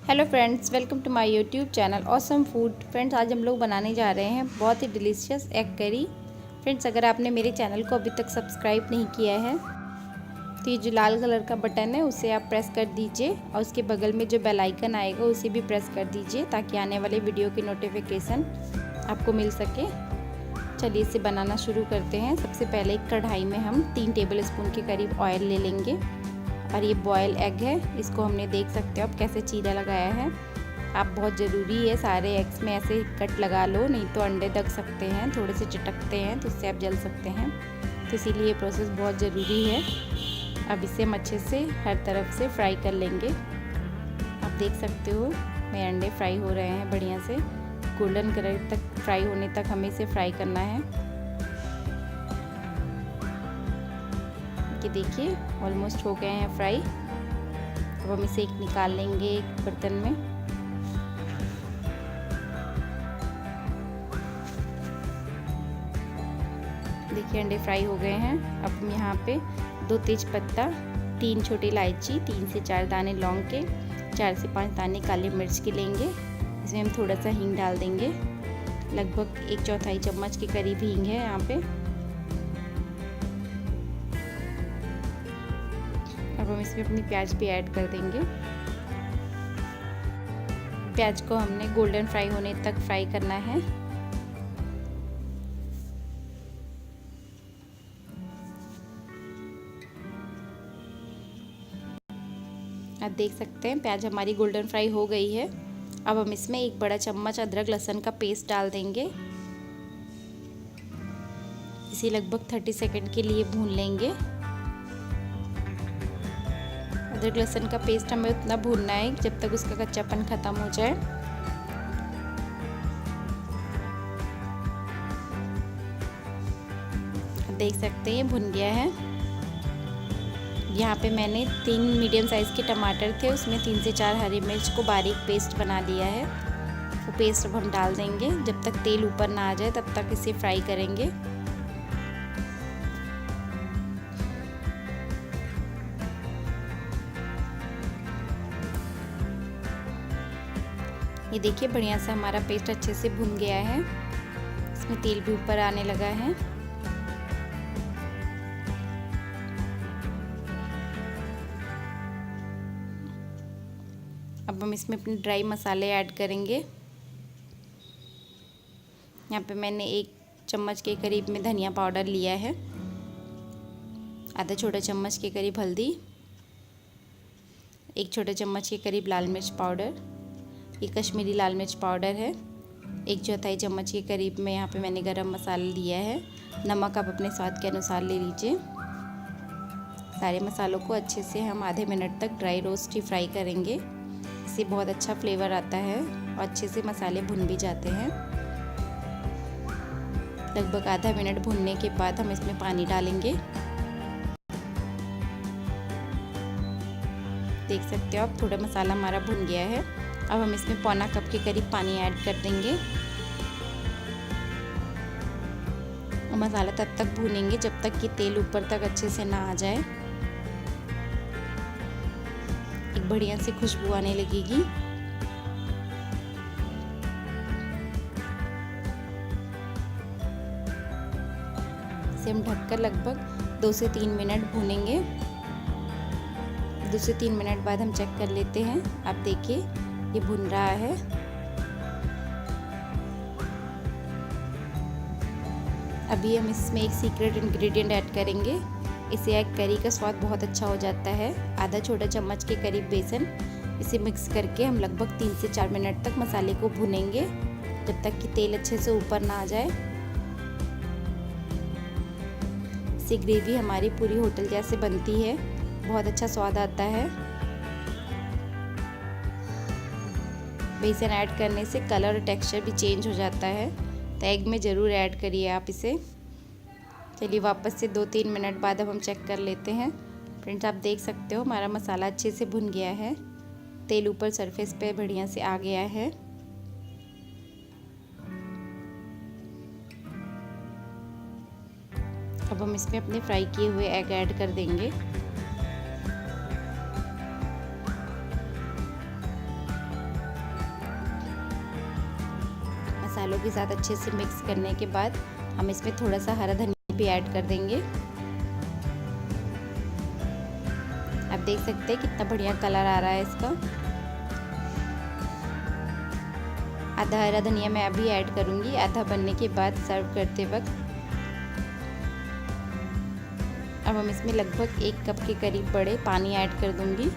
Hello friends, welcome to my YouTube channel awesome food. Friends, आज हम लोग बनाने जा रहे हैं बहुत ही डिलीशियस एग करी। फ्रेंड्स, अगर आपने मेरे चैनल को अभी तक सब्सक्राइब नहीं किया है तो ये जो लाल कलर का बटन है उसे आप प्रेस कर दीजिए और उसके बगल में जो बेल आइकन आएगा उसे भी प्रेस कर दीजिए ताकि आने वाले वीडियो की नोटिफिकेशन आपको मिल सके। चलिए इसे बनाना शुरू करते हैं। सबसे पहले एक कढ़ाई में हम 3 टेबल स्पून के करीब ऑयल ले लेंगे और ये बॉयल एग है, इसको हमने देख सकते हो आप कैसे चीरा लगाया है। आप बहुत ज़रूरी है सारे एग्स में ऐसे कट लगा लो, नहीं तो अंडे दग सकते हैं, थोड़े से चिटकते हैं तो इससे आप जल सकते हैं। तो इसीलिए ये प्रोसेस बहुत ज़रूरी है। अब इसे हम अच्छे से हर तरफ से फ्राई कर लेंगे। आप देख सकते हो मेरे अंडे फ्राई हो रहे हैं बढ़िया से, गोल्डन कलर तक फ्राई होने तक हमें इसे फ्राई करना है। कि देखिए ऑलमोस्ट हो गए हैं फ्राई। अब हम इसे एक निकाल लेंगे एक बर्तन में। देखिए अंडे फ्राई हो गए हैं। अब हम यहाँ पे 2 तेज पत्ता, 3 छोटी इलायची, 3 से 4 दाने लौंग के, 4 से 5 दाने काली मिर्च के लेंगे। इसमें हम थोड़ा सा हींग डाल देंगे, लगभग 1/4 चम्मच के करीब हींग है यहाँ पे। अब हम इसमें अपनी प्याज भी ऐड कर देंगे। प्याज को हमने गोल्डन फ्राई होने तक फ्राई करना है। आप देख सकते हैं प्याज हमारी गोल्डन फ्राई हो गई है। अब हम इसमें 1 बड़ा चम्मच अदरक लहसुन का पेस्ट डाल देंगे। इसे लगभग 30 सेकंड के लिए भून लेंगे। अदरक लहसुन का पेस्ट हमें उतना भूनना है जब तक उसका कच्चापन ख़त्म हो जाए। देख सकते हैं ये भुन गया है। यहाँ पे मैंने 3 मीडियम साइज़ के टमाटर थे, उसमें 3 से 4 हरी मिर्च को बारीक पेस्ट बना लिया है। वो पेस्ट अब हम डाल देंगे। जब तक तेल ऊपर ना आ जाए तब तक इसे फ्राई करेंगे। ये देखिए बढ़िया से हमारा पेस्ट अच्छे से भुन गया है, इसमें तेल भी ऊपर आने लगा है। अब हम इसमें अपने ड्राई मसाले ऐड करेंगे। यहाँ पे मैंने 1 चम्मच के करीब में धनिया पाउडर लिया है, आधा छोटा चम्मच के करीब हल्दी, 1 छोटे चम्मच के करीब लाल मिर्च पाउडर, ये कश्मीरी लाल मिर्च पाउडर है, 1/4 चम्मच के करीब में यहाँ पे मैंने गरम मसाला लिया है। नमक आप अपने स्वाद के अनुसार ले लीजिए। सारे मसालों को अच्छे से हम आधे मिनट तक ड्राई रोस्ट ही फ्राई करेंगे। इससे बहुत अच्छा फ्लेवर आता है और अच्छे से मसाले भुन भी जाते हैं। लगभग आधा मिनट भुनने के बाद हम इसमें पानी डालेंगे। देख सकते हो आप थोड़ा मसाला हमारा भुन गया है। अब हम इसमें पौना कप के करीब पानी ऐड कर देंगे और मसाला तब तक भूनेंगे जब तक कि तेल ऊपर तक अच्छे से ना आ जाए। एक बढ़िया सी खुशबू आने लगेगी। इसे हम ढककर लगभग 2 से 3 मिनट भूनेंगे। 2 से 3 मिनट बाद हम चेक कर लेते हैं। आप देखिए ये भुन रहा है। अभी हम इसमें एक सीक्रेट इंग्रेडिएंट ऐड करेंगे, इससे एग करी का स्वाद बहुत अच्छा हो जाता है। आधा छोटा चम्मच के करीब बेसन, इसे मिक्स करके हम लगभग 3 से 4 मिनट तक मसाले को भुनेंगे जब तक कि तेल अच्छे से ऊपर ना आ जाए। इससे ग्रेवी हमारी पूरी होटल जैसे बनती है, बहुत अच्छा स्वाद आता है। बेसन ऐड करने से कलर और टेक्सचर भी चेंज हो जाता है, तो एग में ज़रूर ऐड करिए आप इसे। चलिए वापस से 2-3 मिनट बाद अब हम चेक कर लेते हैं। फ्रेंड्स, आप देख सकते हो हमारा मसाला अच्छे से भुन गया है, तेल ऊपर सरफेस पे बढ़िया से आ गया है। अब हम इसमें अपने फ्राई किए हुए एग ऐड कर देंगे। मसालों के साथ अच्छे से मिक्स करने के बाद हम इसमें थोड़ा सा हरा धनिया भी ऐड कर देंगे। आप देख सकते हैं कितना बढ़िया कलर आ रहा है इसका। आधा हरा धनिया मैं अभी ऐड करूँगी, आधा बनने के बाद सर्व करते वक्त। अब हम इसमें लगभग 1 कप के करीब बड़े पानी ऐड कर दूँगी।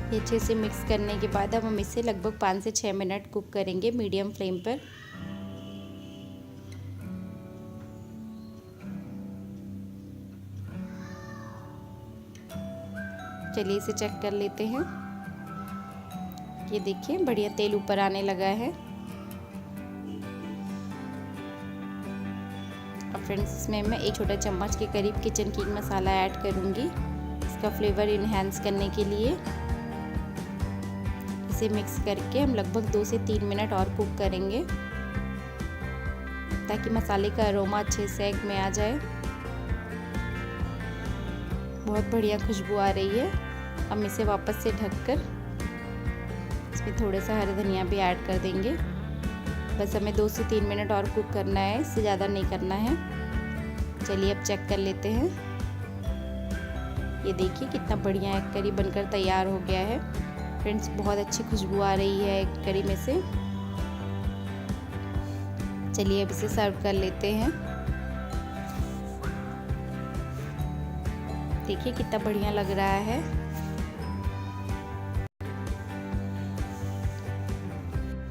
ये अच्छे से मिक्स करने के बाद अब हम इसे लगभग 5 से 6 मिनट कुक करेंगे मीडियम फ्लेम पर। चलिए इसे चेक कर लेते हैं। ये देखिए बढ़िया तेल ऊपर आने लगा है। अब फ्रेंड्स इसमें मैं 1 छोटा चम्मच के करीब किचन किंग मसाला ऐड करूँगी इसका फ्लेवर इन्हेंस करने के लिए। इसे मिक्स करके हम लगभग 2 से 3 मिनट और कुक करेंगे ताकि मसाले का अरोमा अच्छे से एग में आ जाए। बहुत बढ़िया खुशबू आ रही है। हम इसे वापस से ढककर इसमें थोड़ा सा हरा धनिया भी ऐड कर देंगे। बस हमें 2 से 3 मिनट और कुक करना है, इससे ज़्यादा नहीं करना है। चलिए अब चेक कर लेते हैं। ये देखिए कितना बढ़िया एग करी बनकर तैयार हो गया है। फ्रेंड्स बहुत अच्छी खुशबू आ रही है एग करी में से। चलिए अब इसे सर्व कर लेते हैं। देखिए कितना बढ़िया लग रहा है।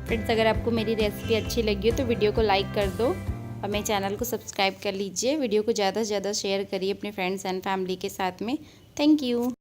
फ्रेंड्स अगर आपको मेरी रेसिपी अच्छी लगी हो तो वीडियो को लाइक कर दो और मेरे चैनल को सब्सक्राइब कर लीजिए। वीडियो को ज़्यादा से ज़्यादा शेयर करिए अपने फ्रेंड्स एंड फैमिली के साथ में। Thank you.